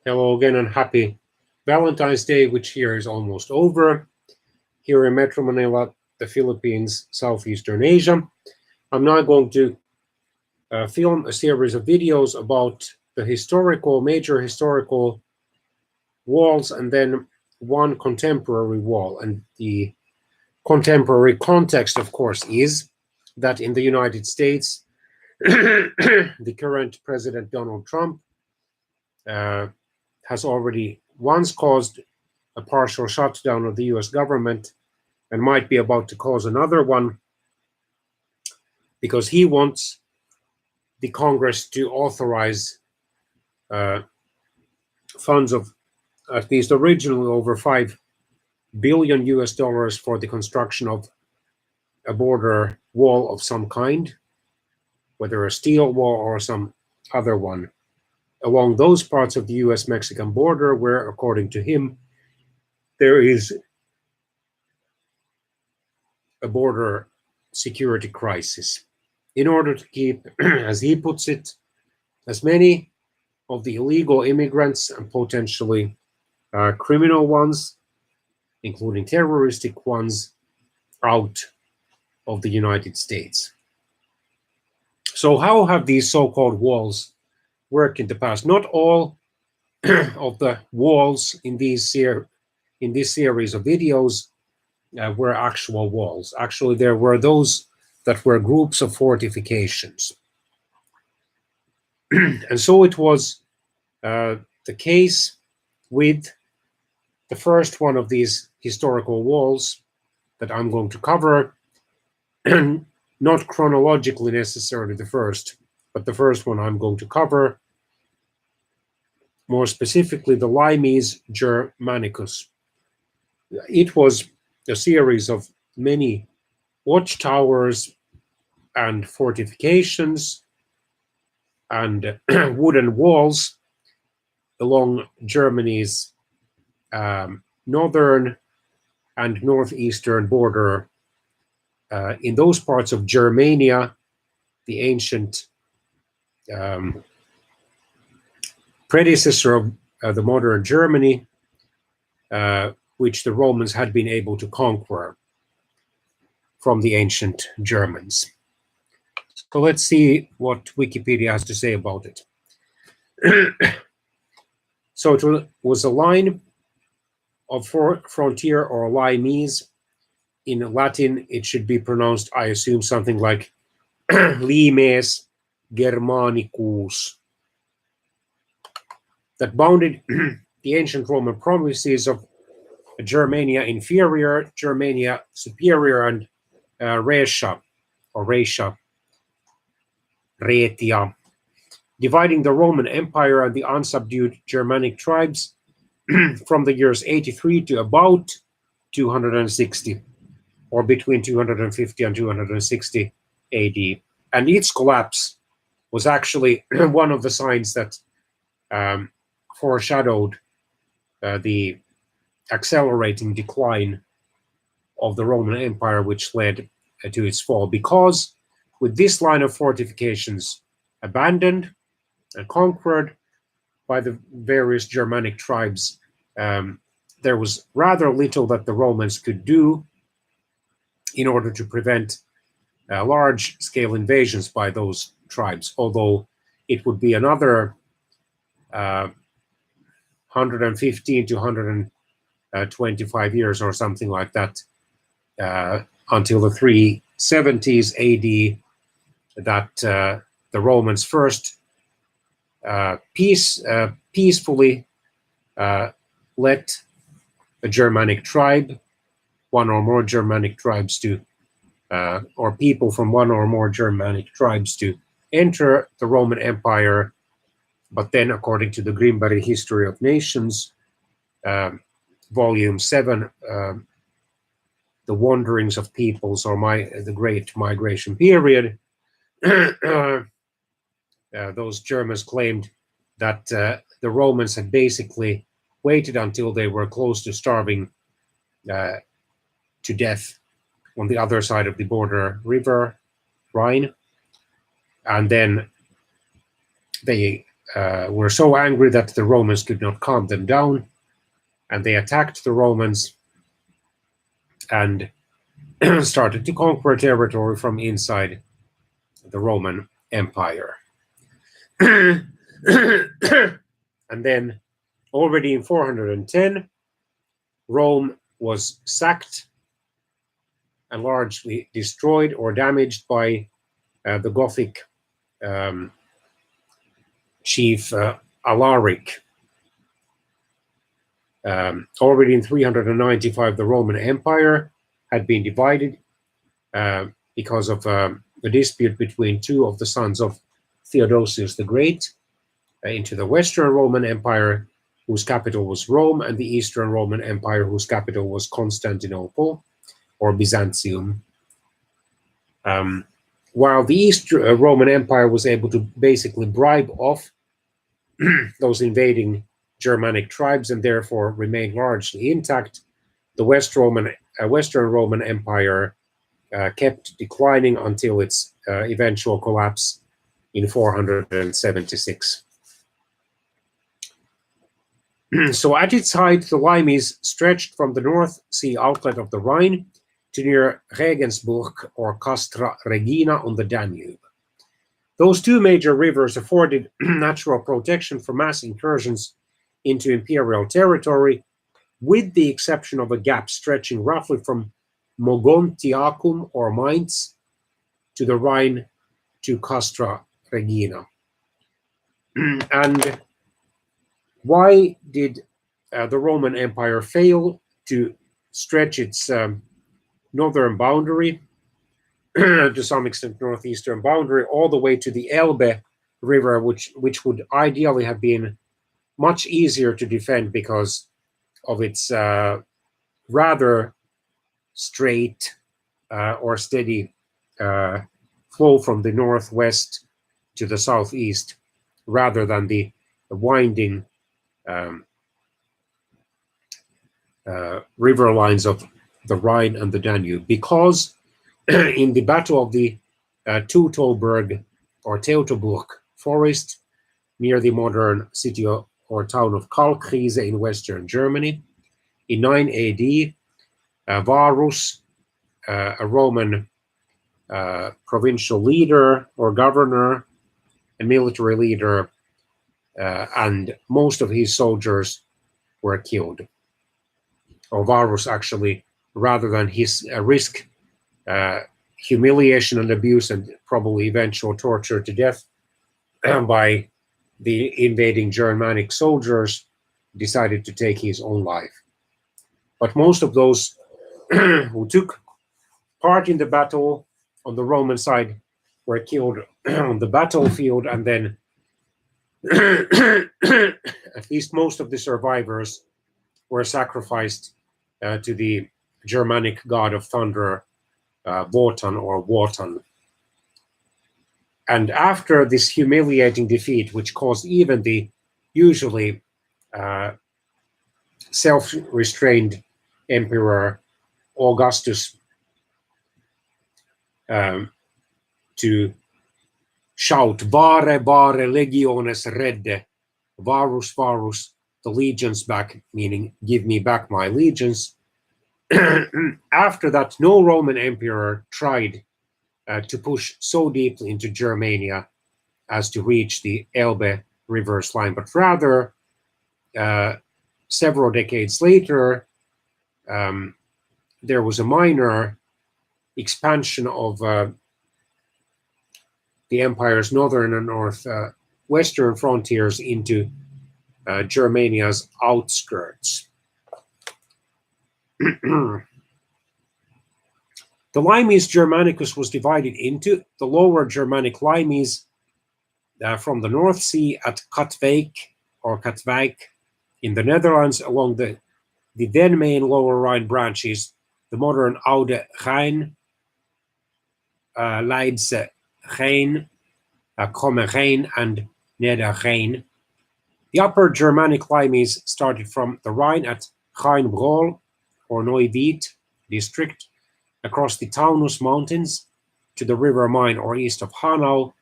Hello again and happy Valentine's Day, which here is almost over. Here in Metro Manila, the Philippines, Southeastern Asia. I'm now going to film a series of videos about the major historical walls and then one contemporary wall. And the contemporary context, of course, is that in the United States, the current President Donald Trump has already once caused a partial shutdown of the US government and might be about to cause another one because he wants the Congress to authorize funds of at least originally over $5 billion US for the construction of a border wall of some kind, whether a steel wall or some other one, along those parts of the US-Mexican border where, according to him, there is a border security crisis, in order to keep, as he puts it, as many of the illegal immigrants and potentially criminal ones, including terroristic ones, out of the United States. So how have these so-called walls worked in the past? Not all of the walls in this series of videos were actual walls. Actually, there were those that were groups of fortifications. And so it was the case with the first one of these historical walls that I'm going to cover, not chronologically necessarily the first, but the first one I'm going to cover, more specifically the Limeese Germanicus. It was a series of many watchtowers and fortifications and wooden walls along Germany's northern and northeastern border in those parts of Germania, the ancient predecessor of the modern Germany, which the Romans had been able to conquer from the ancient Germans. So let's see what Wikipedia has to say about it. So it was a line of frontier or limes. In Latin, it should be pronounced, I assume, something like limes Germanicus, that bounded the ancient Roman provinces of Germania Inferior, Germania Superior, and Rhaetia, Rhaetia, dividing the Roman Empire and the unsubdued Germanic tribes from the years 83 to about 260, or between 250 and 260 AD. And its collapse was actually one of the signs that foreshadowed the accelerating decline of the Roman Empire, which led to its fall. Because with this line of fortifications abandoned and conquered by the various Germanic tribes, there was rather little that the Romans could do in order to prevent large-scale invasions by those tribes, although it would be another 115 to 125 years or something like that until the 370s AD that the Romans first peacefully let a Germanic tribe, one or more Germanic tribes to, or people from one or more Germanic tribes to enter the Roman Empire. But then, according to the Grimberg History of Nations, Volume 7, The Wanderings of Peoples, or the Great Migration Period, those Germans claimed that the Romans had basically waited until they were close to starving to death on the other side of the border river, Rhine, and then they were so angry that the Romans could not calm them down, and they attacked the Romans and started to conquer territory from inside the Roman Empire. And then, already in 410, Rome was sacked and largely destroyed or damaged by the Gothic chief Alaric. Already in 395, the Roman Empire had been divided because of a dispute between two of the sons of Theodosius the Great into the Western Roman Empire, whose capital was Rome, and the Eastern Roman Empire, whose capital was Constantinople or Byzantium. While the East Roman Empire was able to basically bribe off those invading Germanic tribes and therefore remain largely intact, the Western Roman Empire kept declining until its eventual collapse in 476. So at its height, the Limes stretched from the North Sea outlet of the Rhine to near Regensburg or Castra Regina on the Danube. Those two major rivers afforded natural protection from mass incursions into imperial territory, with the exception of a gap stretching roughly from Mogontiacum or Mainz to the Rhine to Castra Regina. And why did the Roman Empire fail to stretch its northern boundary, to some extent northeastern boundary, all the way to the Elbe River, which would ideally have been much easier to defend because of its rather straight or steady flow from the northwest to the southeast, rather than the winding river lines of the Rhine and the Danube, because in the Battle of the Teutoburg or Teutoburg forest near the modern city or town of Kalkriese in western Germany, in 9 AD, Varus, a Roman provincial leader or governor and military leader, and most of his soldiers were killed. Or Varus actually, rather than his risk humiliation and abuse and probably eventual torture to death by the invading Germanic soldiers, decided to take his own life. But most of those who took part in the battle on the Roman side were killed on the battlefield, and then at least most of the survivors were sacrificed to the Germanic god of thunder, Wotan or Wotan. And after this humiliating defeat, which caused even the usually self-restrained Emperor Augustus to shout, "Vare, vare, legiones redde," Varus, Varus, the legions back, meaning give me back my legions. After that, no Roman emperor tried to push so deeply into Germania as to reach the Elbe river's line, but rather several decades later, there was a minor expansion of the empire's northern and northwestern frontiers into Germania's outskirts. The Limes Germanicus was divided into the lower Germanic Limes from the North Sea at Katwijk or Katwijk in the Netherlands, along the then main lower Rhine branches, the modern Oude Rijn, Leidse Rijn, Kromme Rijn, and Neder Rijn. The upper Germanic Limes started from the Rhine at Rheinbrohl or Neuwied district, across the Taunus Mountains to the River Main or east of Hanau,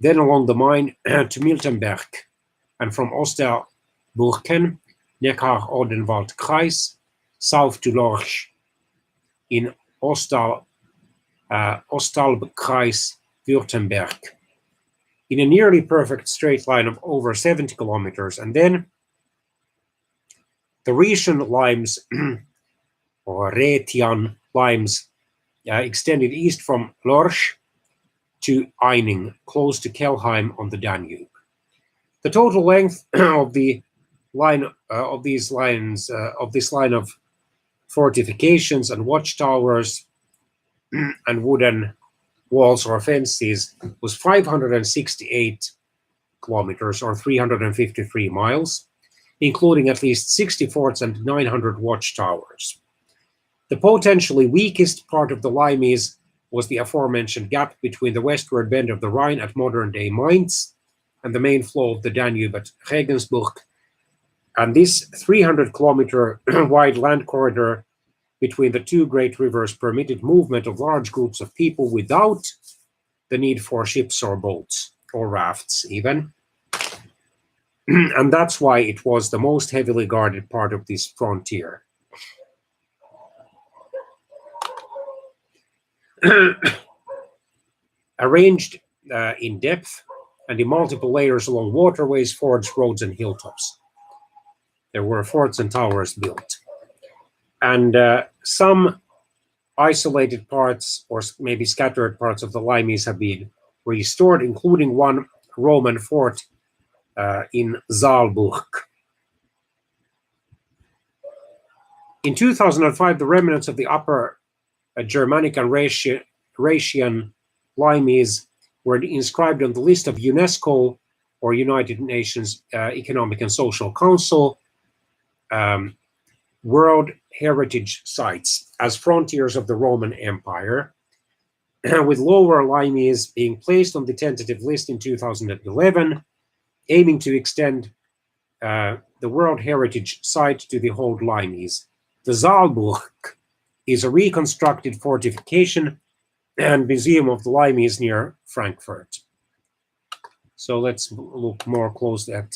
then along the Main to Miltenberg, and from Osterburken, Neckar-Odenwald-Kreis, south to Lorch in Ostalbkreis, Württemberg, in a nearly perfect straight line of over 70 kilometers. And then the Rhetian limes, or Rhetian limes, extended east from Lorch to Eining, close to Kelheim on the Danube. The total length of the line of this line of fortifications and watchtowers and wooden walls or fences was 568 kilometers or 353 miles, including at least 60 forts and 900 watchtowers. The potentially weakest part of the Limes was the aforementioned gap between the westward bend of the Rhine at modern-day Mainz and the main flow of the Danube at Regensburg, and this 300-kilometer wide land corridor between the two great rivers permitted movement of large groups of people without the need for ships or boats, or rafts even. And that's why it was the most heavily guarded part of this frontier. Arranged in depth and in multiple layers along waterways, fords, roads, and hilltops. There were forts and towers built. And some isolated parts, or maybe scattered parts of the Limes have been restored, including one Roman fort in Saalburg. In 2005, the remnants of the upper Germanic and Rhaetian Limes were inscribed on the list of UNESCO, or United Nations Economic and Social Council, World Heritage Sites as frontiers of the Roman Empire, with Lower Limes being placed on the tentative list in 2011, aiming to extend the World Heritage Site to the whole Limes. The Saalburg is a reconstructed fortification and museum of the Limes near Frankfurt. So let's look more closely at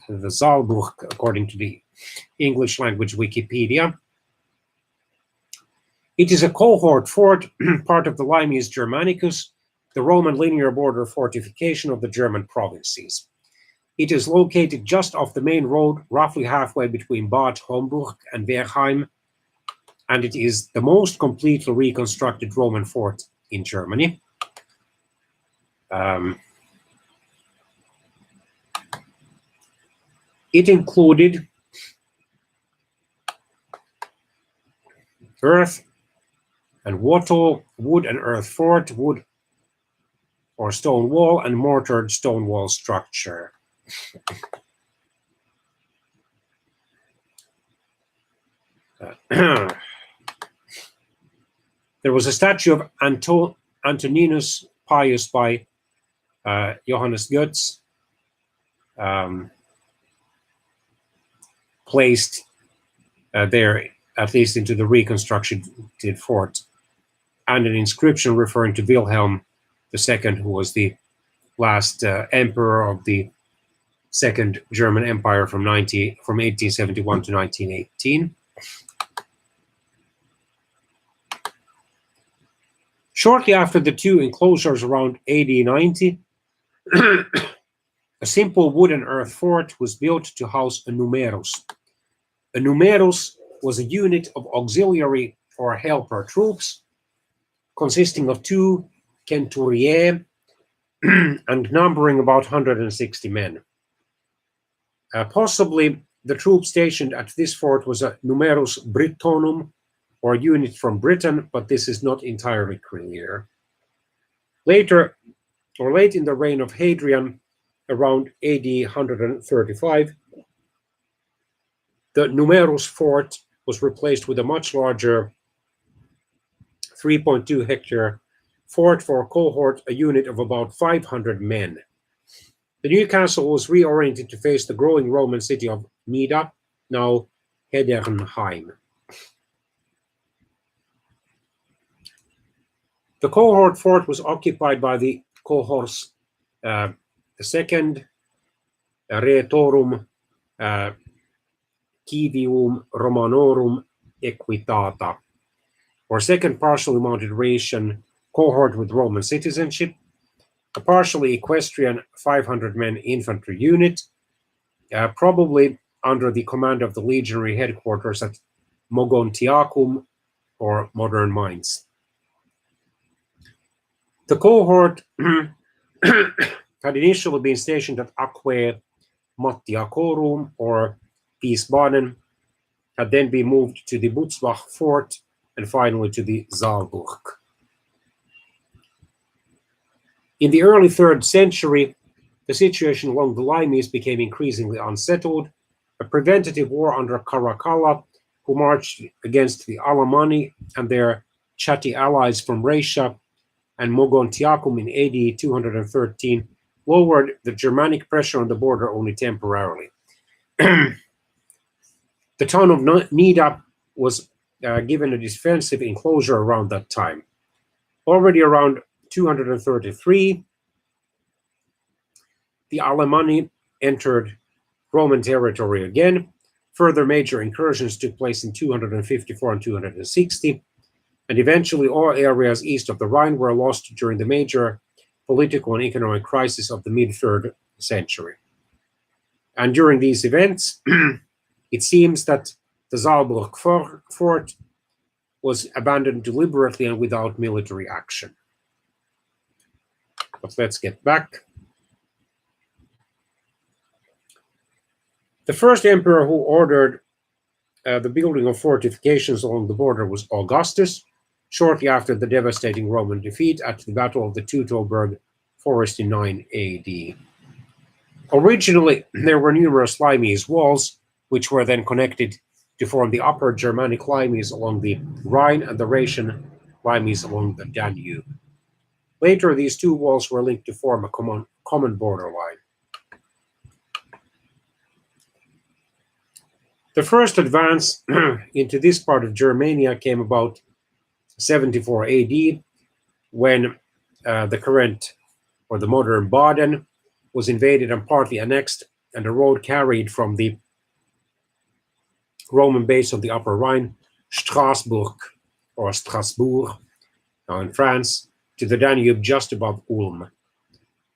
the Saalburg according to the English language Wikipedia. It is a cohort fort, part of the Limes Germanicus, the Roman linear border fortification of the German provinces. It is located just off the main road, roughly halfway between Bad Homburg and Werheim, and it is the most completely reconstructed Roman fort in Germany. It included earth and wattle, wood and earth fort, wood or stone wall, and mortared stone wall structure. There was a statue of Antoninus Pius by Johannes Goetz, placed there, at least into the reconstructed fort, and an inscription referring to Wilhelm II, who was the last emperor of the Second German Empire from 1871 to 1918. Shortly after the two enclosures, around AD 90, a simple wooden earth fort was built to house a numerus. A numerus was a unit of auxiliary or helper troops consisting of 2 centuriae and numbering about 160 men. Possibly the troop stationed at this fort was a numerus Brittonum, or a unit from Britain, but this is not entirely clear. Later, or late in the reign of Hadrian, around AD 135, the numerus fort was replaced with a much larger 3.2 hectare fort for a cohort, a unit of about 500 men. The new castle was reoriented to face the growing Roman city of Nida, now Hedernheim. The cohort fort was occupied by the cohors The second, Retorum Civium Romanorum Equitata, or second partially mounted Rhaetian cohort with Roman citizenship, a partially equestrian 500-men infantry unit, probably under the command of the legionary headquarters at Mogontiacum, or modern Mainz. The cohort had initially been stationed at Aquae Mattiacorum, or Wiesbaden, had then been moved to the Butzbach fort, and finally to the Saalburg. In the early 3rd century, the situation along the Limes became increasingly unsettled. A preventative war under Caracalla, who marched against the Alemanni and their Chatti allies from Rhaetia and Mogontiacum in AD 213, lowered the Germanic pressure on the border only temporarily. The town of Nida was given a defensive enclosure around that time. Already around 233, the Alemanni entered Roman territory again. Further major incursions took place in 254 and 260, and eventually all areas east of the Rhine were lost during the major political and economic crisis of the mid-3rd century. And during these events, it seems that the Saalburg fort was abandoned deliberately and without military action. But let's get back. The first emperor who ordered the building of fortifications along the border was Augustus, shortly after the devastating Roman defeat at the Battle of the Teutoburg Forest in 9 AD. Originally, there were numerous limes walls, which were then connected to form the upper Germanic limes along the Rhine and the Rhaetian limes along the Danube. Later, these two walls were linked to form a common borderline. The first advance into this part of Germania came about 74 AD, when the current, or the modern Baden, was invaded and partly annexed, and a road carried from the Roman base of the Upper Rhine, Strasbourg, or Strasbourg, now in France, to the Danube just above Ulm.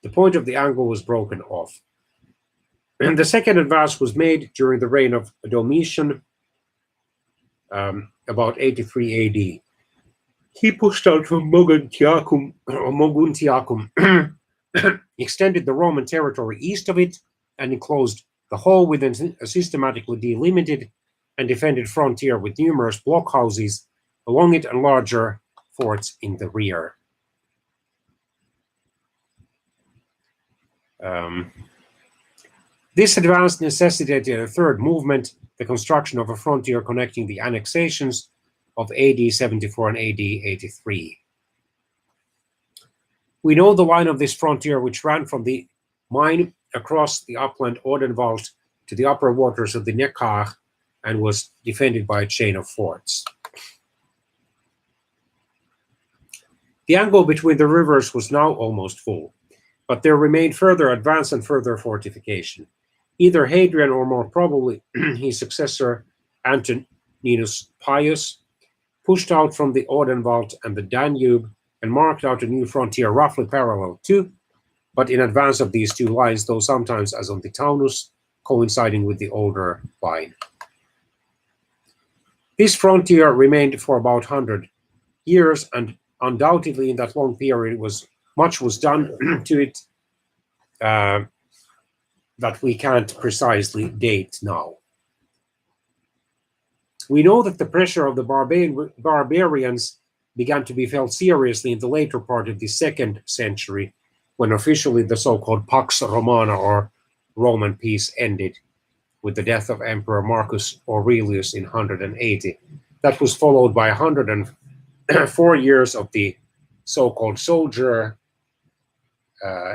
The point of the angle was broken off. And the second advance was made during the reign of Domitian, about 83 AD. He pushed out from Mogontiacum, extended the Roman territory east of it, and enclosed the whole within a systematically delimited and defended frontier with numerous blockhouses along it and larger forts in the rear. This advance necessitated a third movement, the construction of a frontier connecting the annexations of AD 74 and AD 83. We know the line of this frontier, which ran from the Main across the upland Odenwald to the upper waters of the Neckar, and was defended by a chain of forts. The angle between the rivers was now almost full, but there remained further advance and further fortification. Either Hadrian, or more probably his successor Antoninus Pius, pushed out from the Odenwald and the Danube and marked out a new frontier roughly parallel to, but in advance of these two lines, though sometimes as on the Taunus, coinciding with the older line. This frontier remained for about 100 years, and undoubtedly in that long period much was done to it that we can't precisely date now. We know that the pressure of the barbarians began to be felt seriously in the later part of the 2nd century, when officially the so-called Pax Romana, or Roman peace, ended with the death of Emperor Marcus Aurelius in 180. That was followed by 104 years of the so-called soldier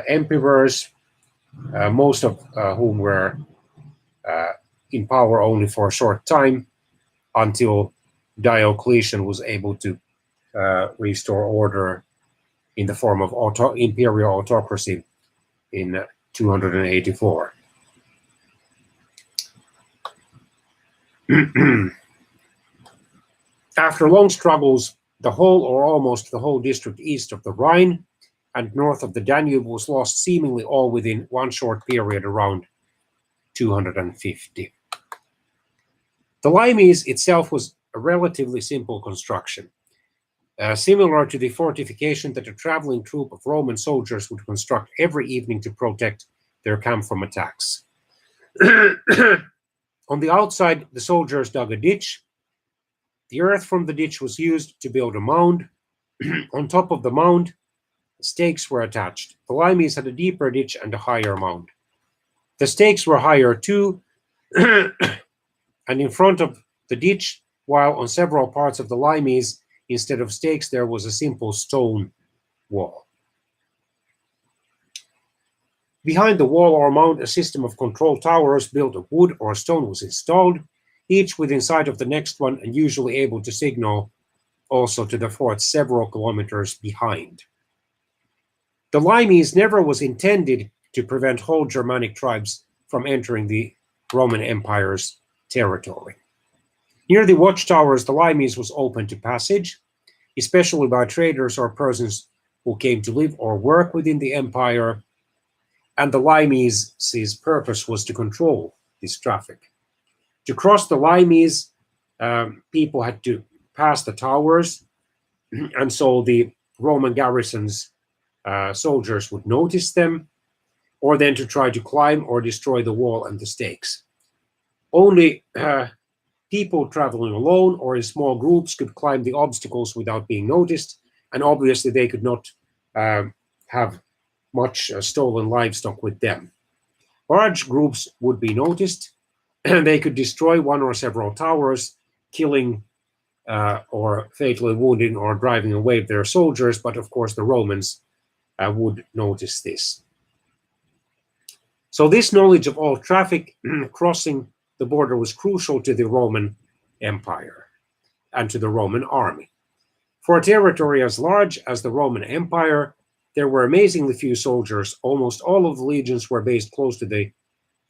emperors, most of whom were in power only for a short time, until Diocletian was able to restore order in the form of imperial autocracy in 284. After long struggles, the whole or almost the whole district east of the Rhine and north of the Danube was lost seemingly all within one short period around 250. The limes itself was a relatively simple construction, similar to the fortification that a traveling troop of Roman soldiers would construct every evening to protect their camp from attacks. On the outside, the soldiers dug a ditch. The earth from the ditch was used to build a mound. On top of the mound, stakes were attached. The limes had a deeper ditch and a higher mound. The stakes were higher too, and in front of the ditch, while on several parts of the limes, instead of stakes, there was a simple stone wall. Behind the wall or mound, a system of control towers built of wood or stone was installed, each within sight of the next one and usually able to signal also to the fort several kilometers behind. The limes never was intended to prevent whole Germanic tribes from entering the Roman Empire's territory. Near the watchtowers, the limes was open to passage, especially by traders or persons who came to live or work within the empire, and the limes' purpose was to control this traffic. To cross the limes, people had to pass the towers, and so the Roman garrison's soldiers would notice them, or then to try to climb or destroy the wall and the stakes. Only people traveling alone or in small groups could climb the obstacles without being noticed, and obviously they could not have much stolen livestock with them. Large groups would be noticed, and they could destroy one or several towers, killing or fatally wounding or driving away their soldiers, but of course the Romans would notice this. So this knowledge of all traffic crossing the border was crucial to the Roman Empire and to the Roman army. For a territory as large as the Roman Empire, there were amazingly few soldiers. Almost all of the legions were based close to the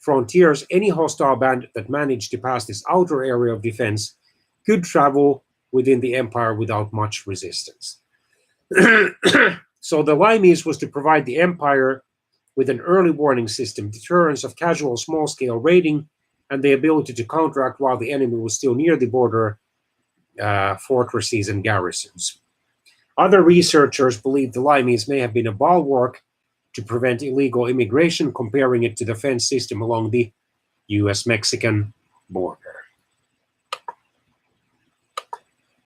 frontiers. Any hostile band that managed to pass this outer area of defense could travel within the empire without much resistance. So the limes was to provide the empire with an early warning system, deterrence of casual small-scale raiding, and the ability to counteract while the enemy was still near the border fortresses and garrisons. Other researchers believe the limes may have been a bulwark to prevent illegal immigration, comparing it to the fence system along the US-Mexican border.